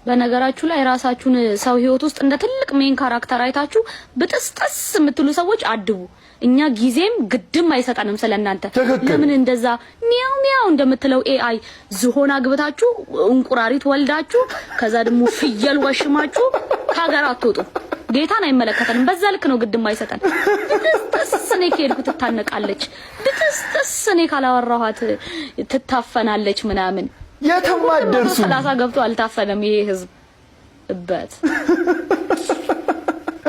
በነገራችሁ ላይ ራሳችሁን ሰው ህይወት ውስጥ እንደ ትልቅ ሜን ካራክተር አይታችሁ ብጥስጥስ የምትሉ ሰዎች አድቡ። እኛ ጊዜም ግድም አይሰጠንም ስለናንተ። ለምን እንደዛ ሚያው ሚያው እንደምትለው ኤአይ ዝሆን አግብታችሁ እንቁራሪት ወልዳችሁ ከዛ ደግሞ ፍየል ወሽማችሁ ከሀገር አትወጡ። ጌታን አይመለከተንም። በዛ ልክ ነው ግድም አይሰጠን። ብጥስጥስ እኔ ከሄድኩ ትታነቃለች፣ ብጥስጥስ እኔ ካላወራኋት ትታፈናለች ምናምን። የተማደርሱ 30 ገብቶ አልታፈነም ይሄ ህዝብ እበት።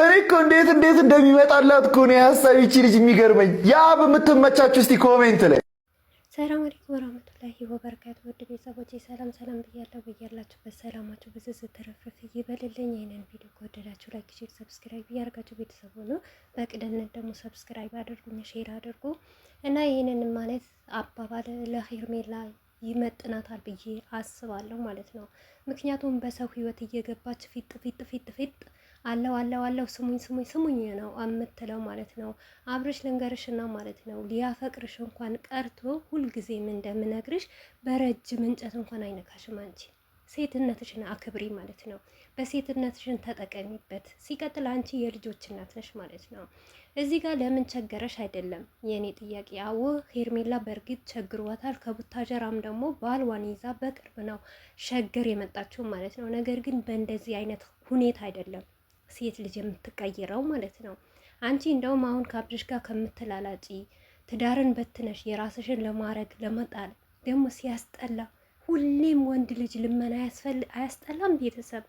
እኔ እኮ እንዴት እንደሚመጣላት እኮ ነው ሐሳብ ይቺ ልጅ የሚገርመኝ። ያ በምትመቻችሁ እስቲ ኮሜንት ላይ ሰላም አለይኩም ወራህመቱላሂ ወበረካቱ። ውድ ቤተሰቦቼ ሰላም ብያለሁ። በያላችሁበት ሰላማችሁ ብዙ ተረፍረፍ ይበልልኝ። ይሄንን ቪዲዮ ከወደዳችሁ ላይክ፣ ሼር፣ ሰብስክራይብ ያርጋችሁ ቤተሰቡ ነው። በቅድነት ደግሞ ሰብስክራይብ አድርጉኝ፣ ሼር አድርጉ እና ይሄንን ማለት አባባል ለሄርሜላ ይመጥናታል ብዬ አስባለሁ ማለት ነው። ምክንያቱም በሰው ህይወት እየገባች ፊጥ አለው ስሙኝ ነው የምትለው ማለት ነው። አብረሽ ልንገርሽና ማለት ነው ሊያፈቅርሽ እንኳን ቀርቶ ሁልጊዜም እንደምነግርሽ በረጅም እንጨት እንኳን አይነካሽም። አንቺ ሴትነትሽን አክብሪ ማለት ነው። በሴትነትሽን ተጠቀሚበት። ሲቀጥል አንቺ የልጆች እናት ነሽ ማለት ነው። እዚህ ጋር ለምን ቸገረሽ አይደለም የኔ ጥያቄ። አዎ ሄርሜላ በእርግጥ ቸግሯታል። ከቡታጀራም ደግሞ ባልዋን ይዛ በቅርብ ነው ሸገር የመጣችው ማለት ነው። ነገር ግን በእንደዚህ አይነት ሁኔታ አይደለም ሴት ልጅ የምትቀይረው ማለት ነው። አንቺ እንደውም አሁን ከአብርሽ ጋር ከምትላላጪ ትዳርን በትነሽ የራስሽን ለማድረግ ለመጣል ደግሞ ሲያስጠላ። ሁሌም ወንድ ልጅ ልመና አያስጠላም? ቤተሰብ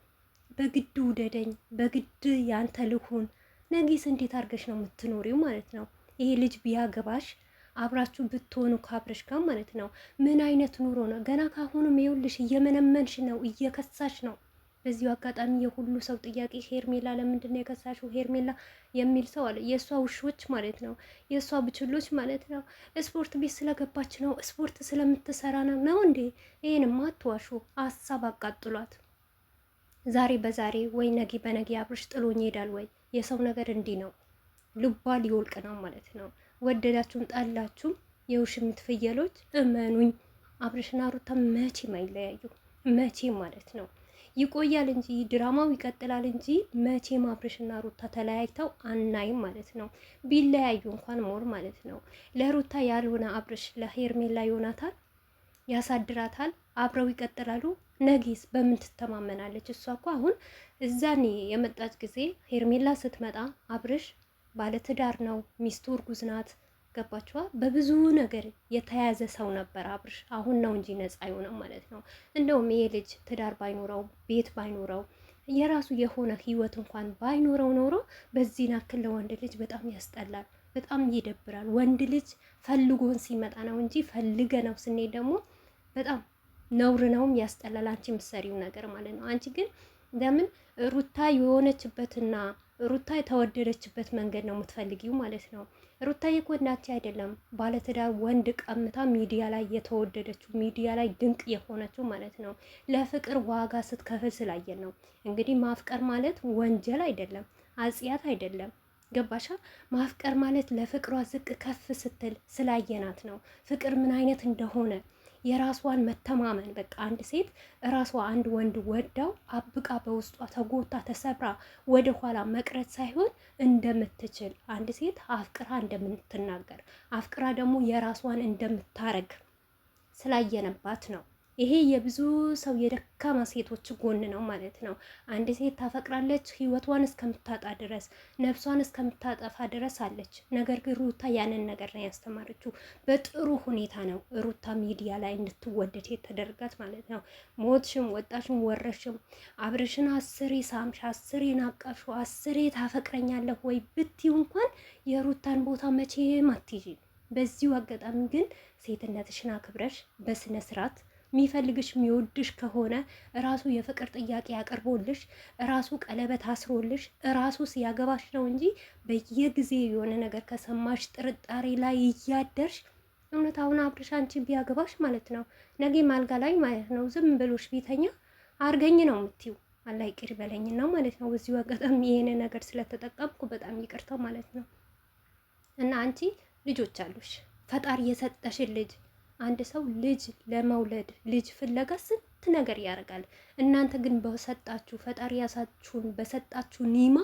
በግድ ውደደኝ፣ በግድ ያንተ ልሁን። ነጊስ እንዴት አድርገሽ ነው የምትኖሪው ማለት ነው? ይሄ ልጅ ቢያገባሽ አብራችሁ ብትሆኑ ከአብርሽ ጋር ማለት ነው ምን አይነት ኑሮ ነው? ገና ካሁኑም ይኸውልሽ እየመነመንሽ ነው፣ እየከሳሽ ነው። በዚሁ አጋጣሚ የሁሉ ሰው ጥያቄ ሄርሜላ ለምንድን ነው የከሳሽው? ሄርሜላ የሚል ሰው አለ። የእሷ ውሾች ማለት ነው፣ የእሷ ብችሎች ማለት ነው። ስፖርት ቤት ስለገባች ነው፣ ስፖርት ስለምትሰራ ነው እንዴ? ይሄንማ አትዋሹ። ሀሳብ አቃጥሏት። ዛሬ በዛሬ ወይ ነጊ በነጊ አብርሽ ጥሎኝ ይሄዳል ወይ? የሰው ነገር እንዲህ ነው፣ ልቧ ሊወልቅ ነው ማለት ነው። ወደዳችሁም ጣላችሁም የውሽሚት ፍየሎች እመኑኝ አብርሽና ሩታ መቼም አይለያዩ፣ መቼም ማለት ነው። ይቆያል እንጂ ድራማው ይቀጥላል እንጂ መቼም አብርሽና ሩታ ተለያይተው አናይም ማለት ነው። ቢለያዩ እንኳን ሞር ማለት ነው ለሩታ ያልሆነ አብርሽ ለሄርሜላ ይሆናታል፣ ያሳድራታል፣ አብረው ይቀጥላሉ። ነጊስ በምን ትተማመናለች? እሷ እኮ አሁን እዛኔ የመጣች ጊዜ ሄርሜላ ስትመጣ አብርሽ ባለትዳር ነው፣ ሚስቱ እርጉዝ ናት። ገባችኋ? በብዙ ነገር የተያዘ ሰው ነበር አብርሽ። አሁን ነው እንጂ ነፃ የሆነው ማለት ነው። እንደውም ይሄ ልጅ ትዳር ባይኖረው ቤት ባይኖረው የራሱ የሆነ ህይወት እንኳን ባይኖረው ኖሮ በዚህ ናክል ለወንድ ልጅ በጣም ያስጠላል፣ በጣም ይደብራል። ወንድ ልጅ ፈልጎን ሲመጣ ነው እንጂ ፈልገ ነው ስንሄድ ደግሞ በጣም ነውር ነውም ያስጠላል። አንቺ የምትሰሪው ነገር ማለት ነው። አንቺ ግን ለምን ሩታ የሆነችበትና ሩታ የተወደደችበት መንገድ ነው የምትፈልጊው ማለት ነው። ሩታ እኮ እንዳንቺ አይደለም ባለትዳር ወንድ ቀምታ ሚዲያ ላይ የተወደደችው ሚዲያ ላይ ድንቅ የሆነችው ማለት ነው። ለፍቅር ዋጋ ስትከፍል ስላየን ነው። እንግዲህ ማፍቀር ማለት ወንጀል አይደለም፣ አጽያት አይደለም። ገባሻ? ማፍቀር ማለት ለፍቅሯ ዝቅ ከፍ ስትል ስላየናት ነው። ፍቅር ምን አይነት እንደሆነ የራሷን መተማመን በቃ አንድ ሴት ራሷ አንድ ወንድ ወዳው አብቃ በውስጧ ተጎታ ተሰብራ ወደ ኋላ መቅረት ሳይሆን እንደምትችል አንድ ሴት አፍቅራ እንደምትናገር አፍቅራ ደግሞ የራሷን እንደምታረግ ስላየነባት ነው። ይሄ የብዙ ሰው የደካማ ሴቶች ጎን ነው ማለት ነው። አንድ ሴት ታፈቅራለች ህይወቷን እስከምታጣ ድረስ ነፍሷን እስከምታጠፋ ድረስ አለች። ነገር ግን ሩታ ያንን ነገር ነው ያስተማረችው። በጥሩ ሁኔታ ነው ሩታ ሚዲያ ላይ እንድትወደድ የተደረጋት ማለት ነው። ሞትሽም ወጣሽም ወረሽም አብርሽን 10 ሳምሽ 10 ናቀፍሽ 10 ታፈቅረኛለህ ወይ ብትዩ እንኳን የሩታን ቦታ መቼም አትይዥ። በዚሁ አጋጣሚ ግን ሴትነትሽን አክብረሽ በስነ ስርዓት የሚፈልግሽ የሚወድሽ ከሆነ ራሱ የፍቅር ጥያቄ ያቀርቦልሽ ራሱ ቀለበት አስሮልሽ ራሱ ሲያገባሽ ነው እንጂ በየጊዜ የሆነ ነገር ከሰማሽ ጥርጣሬ ላይ እያደርሽ እውነት አሁን አብርሽ አንቺ ቢያገባሽ ማለት ነው ነገ ማልጋ ላይ ማለት ነው ዝም ብሎሽ ቤተኛ አርገኝ ነው የምትይው። አላህ ይቅር በለኝ ነው ማለት ነው። በዚሁ አጋጣሚ ይሄን ነገር ስለተጠቀምኩ በጣም ይቅርታ ማለት ነው። እና አንቺ ልጆች አሉሽ፣ ፈጣሪ የሰጠሽን ልጅ አንድ ሰው ልጅ ለመውለድ ልጅ ፍለጋ ስንት ነገር ያደርጋል። እናንተ ግን በሰጣችሁ ፈጣሪ ያሳችሁን በሰጣችሁ ኒማ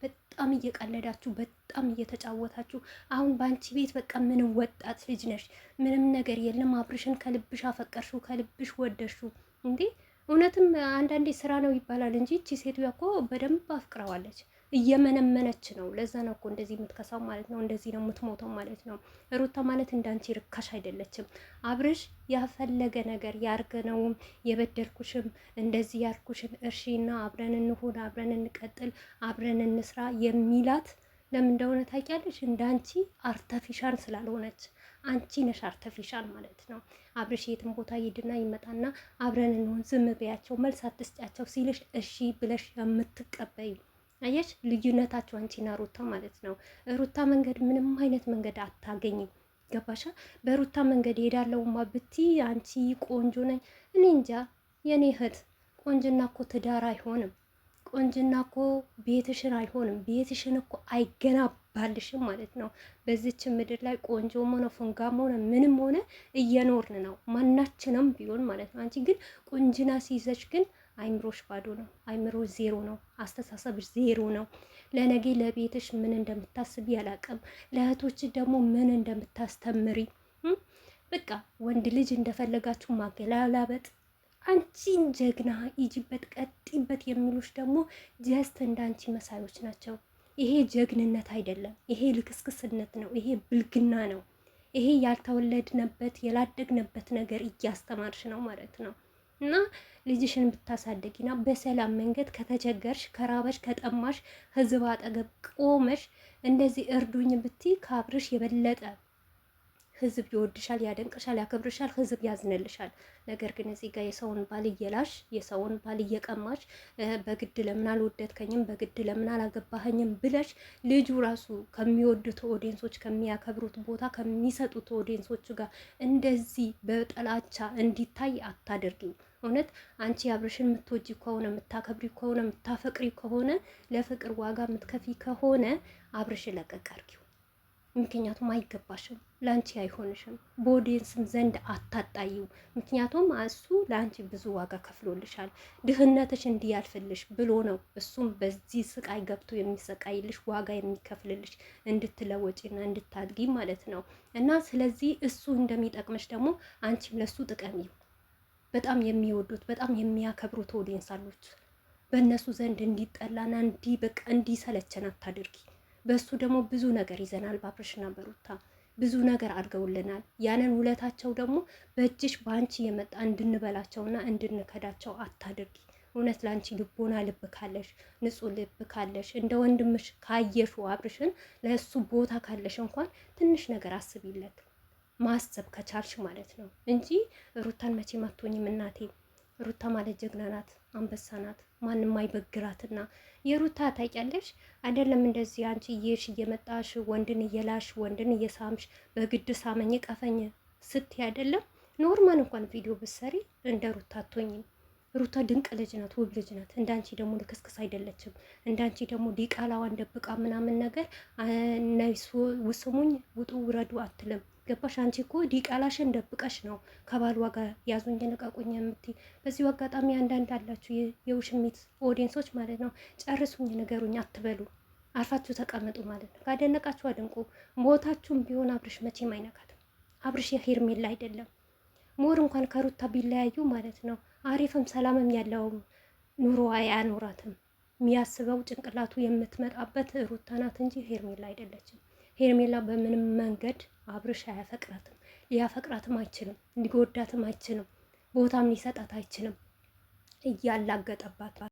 በጣም እየቀለዳችሁ በጣም እየተጫወታችሁ። አሁን በአንቺ ቤት በቃ ምንም ወጣት ልጅ ነሽ፣ ምንም ነገር የለም። አብርሽን ከልብሽ አፈቀርሽው፣ ከልብሽ ወደሽው እንዴ? እውነትም አንዳንዴ ስራ ነው ይባላል እንጂ እቺ ሴትዮዋ እኮ በደንብ አፍቅረዋለች። እየመነመነች ነው። ለዛ ነው እኮ እንደዚህ የምትከሳው ማለት ነው። እንደዚህ ነው የምትሞተው ማለት ነው። ሩታ ማለት እንዳንቺ ርካሽ አይደለችም። አብርሽ ያፈለገ ነገር ያርገነውም የበደልኩሽም እንደዚህ ያርኩሽን እርሺና አብረን እንሁን፣ አብረን እንቀጥል፣ አብረን እንስራ የሚላት ለምን እንደሆነ ታውቂያለሽ? እንዳንቺ አርተፊሻል ስላልሆነች። አንቺ ነሽ አርተፊሻል ማለት ነው። አብርሽ የትም ቦታ ይድና ይመጣና አብረን እንሁን፣ ዝም በያቸው፣ መልስ አትስጫቸው ሲልሽ እሺ ብለሽ የምትቀበዩ አየሽ፣ ልዩነታቸው አንቺና ሩታ ማለት ነው። ሩታ መንገድ ምንም አይነት መንገድ አታገኝም። ገባሻ? በሩታ መንገድ ሄዳለውማ ብቲ አንቺ ቆንጆ ነኝ እኔ እንጃ። የኔ እህት ቆንጅና እኮ ትዳር አይሆንም። ቆንጅና እኮ ቤትሽን አይሆንም። ቤትሽን እኮ አይገናባልሽም ማለት ነው። በዚች ምድር ላይ ቆንጆም ሆነ ፉንጋም ሆነ ምንም ሆነ እየኖርን ነው ማናችንም ቢሆን ማለት ነው። አንቺ ግን ቁንጅና ሲይዘሽ ግን አይምሮሽ ባዶ ነው። አይምሮ ዜሮ ነው። አስተሳሰብሽ ዜሮ ነው። ለነገ ለቤትሽ ምን እንደምታስቢ ያላቅም። ለእህቶች ደግሞ ምን እንደምታስተምሪ በቃ ወንድ ልጅ እንደፈለጋችሁ ማገላላበጥ። አንቺን ጀግና ይጂበት ቀጥይበት የሚሉሽ ደግሞ ጀስት እንዳንቺ መሳዮች ናቸው። ይሄ ጀግንነት አይደለም። ይሄ ልክስክስነት ነው። ይሄ ብልግና ነው። ይሄ ያልተወለድንበት የላደግንበት ነገር እያስተማርሽ ነው ማለት ነው። እና ልጅሽን ብታሳደጊና በሰላም መንገድ ከተቸገርሽ፣ ከራበሽ፣ ከጠማሽ ህዝብ አጠገብ ቆመሽ እንደዚህ እርዱኝ ብቲ ከአብርሽ የበለጠ ህዝብ ይወድሻል፣ ያደንቅሻል፣ ያከብርሻል፣ ህዝብ ያዝንልሻል። ነገር ግን እዚህ ጋር የሰውን ባል እየላሽ የሰውን ባል እየቀማሽ በግድ ለምን አልወደድከኝም፣ በግድ ለምን አላገባኸኝም ብለሽ ልጁ ራሱ ከሚወዱት ኦዲየንሶች ከሚያከብሩት ቦታ ከሚሰጡት ኦዲየንሶች ጋር እንደዚህ በጥላቻ እንዲታይ አታደርጊም። እውነት አንቺ አብርሽን የምትወጂ ከሆነ የምታከብሪ ከሆነ የምታፈቅሪ ከሆነ ለፍቅር ዋጋ የምትከፊ ከሆነ አብርሽ ለቀቅ አድርጊው። ምክንያቱም አይገባሽም፣ ላንቺ አይሆንሽም። በኦዲየንስም ዘንድ አታጣይው። ምክንያቱም እሱ ላንቺ ብዙ ዋጋ ከፍሎልሻል። ድህነትሽ እንዲያልፍልሽ ብሎ ነው እሱም በዚህ ስቃይ ገብቶ የሚሰቃይልሽ ዋጋ የሚከፍልልሽ እንድትለወጪና እንድታድጊ ማለት ነው። እና ስለዚህ እሱ እንደሚጠቅምሽ ደግሞ አንቺም ለሱ ጥቀሚው። በጣም የሚወዱት በጣም የሚያከብሩት ኦዲየንስ አሉት። በእነሱ ዘንድ እንዲጠላና በቃ እንዲሰለቸን አታድርጊ። በሱ ደግሞ ብዙ ነገር ይዘናል። በአብርሽና በሩታ ብዙ ነገር አድርገውልናል። ያንን ውለታቸው ደግሞ በእጅሽ በአንቺ የመጣ እንድንበላቸውና እንድንከዳቸው አታድርጊ። እውነት ላንቺ ልቦና ልብ ካለሽ፣ ንጹህ ልብ ካለሽ፣ እንደ ወንድምሽ ካየሹ አብርሽን ለእሱ ቦታ ካለሽ እንኳን ትንሽ ነገር አስቢለት፣ ማሰብ ከቻልሽ ማለት ነው እንጂ ሩታን መቼም አትሆኝም እናቴ። ሩታ ማለት ጀግና ናት፣ አንበሳ ናት፣ ማንም አይበግራትና የሩታ ታውቂያለሽ አይደለም? እንደዚህ አንቺ እየመጣሽ ወንድን እየላሽ ወንድን እየሳምሽ በግድ ሳመኝ ቀፈኝ ስትይ አይደለም? ኖርማል እንኳን ቪዲዮ ብትሰሪ እንደ ሩታ አትሆኝም። ሩታ ድንቅ ልጅ ናት፣ ውብ ልጅ ናት። እንዳንቺ ደግሞ ልክስክስ አይደለችም። እንዳንቺ ደግሞ ዲቃላዋን ደብቃ ምናምን ነገር ነይሱ ውስሙኝ ውጡ ውረዱ አትልም። ገባሽ? አንቺ እኮ ዲቃላሽን ደብቀሽ ነው ከባሏ ጋር ያዙኝ ልቀቁኝ የምትይ። በዚሁ አጋጣሚ አንዳንድ አላችሁ የውሽሚት ኦዲየንሶች ማለት ነው፣ ጨርሱኝ ንገሩኝ አትበሉ፣ አርፋችሁ ተቀመጡ ማለት ነው። ካደነቃችሁ አድንቁ። ሞታችሁም ቢሆን አብርሽ መቼም አይነካትም። አብርሽ የሄርሜላ አይደለም። ሞር እንኳን ከሩታ ቢለያዩ ማለት ነው አሪፍም ሰላምም ያለው ኑሮ አያኖራትም። የሚያስበው ጭንቅላቱ የምትመጣበት ሩታ ናት እንጂ ሄርሜላ አይደለችም። ሄርሜላ በምንም መንገድ አብርሽ አያፈቅራትም፣ ሊያፈቅራትም አይችልም፣ ሊጎዳትም አይችልም፣ ቦታም ሊሰጣት አይችልም። እያላገጠባት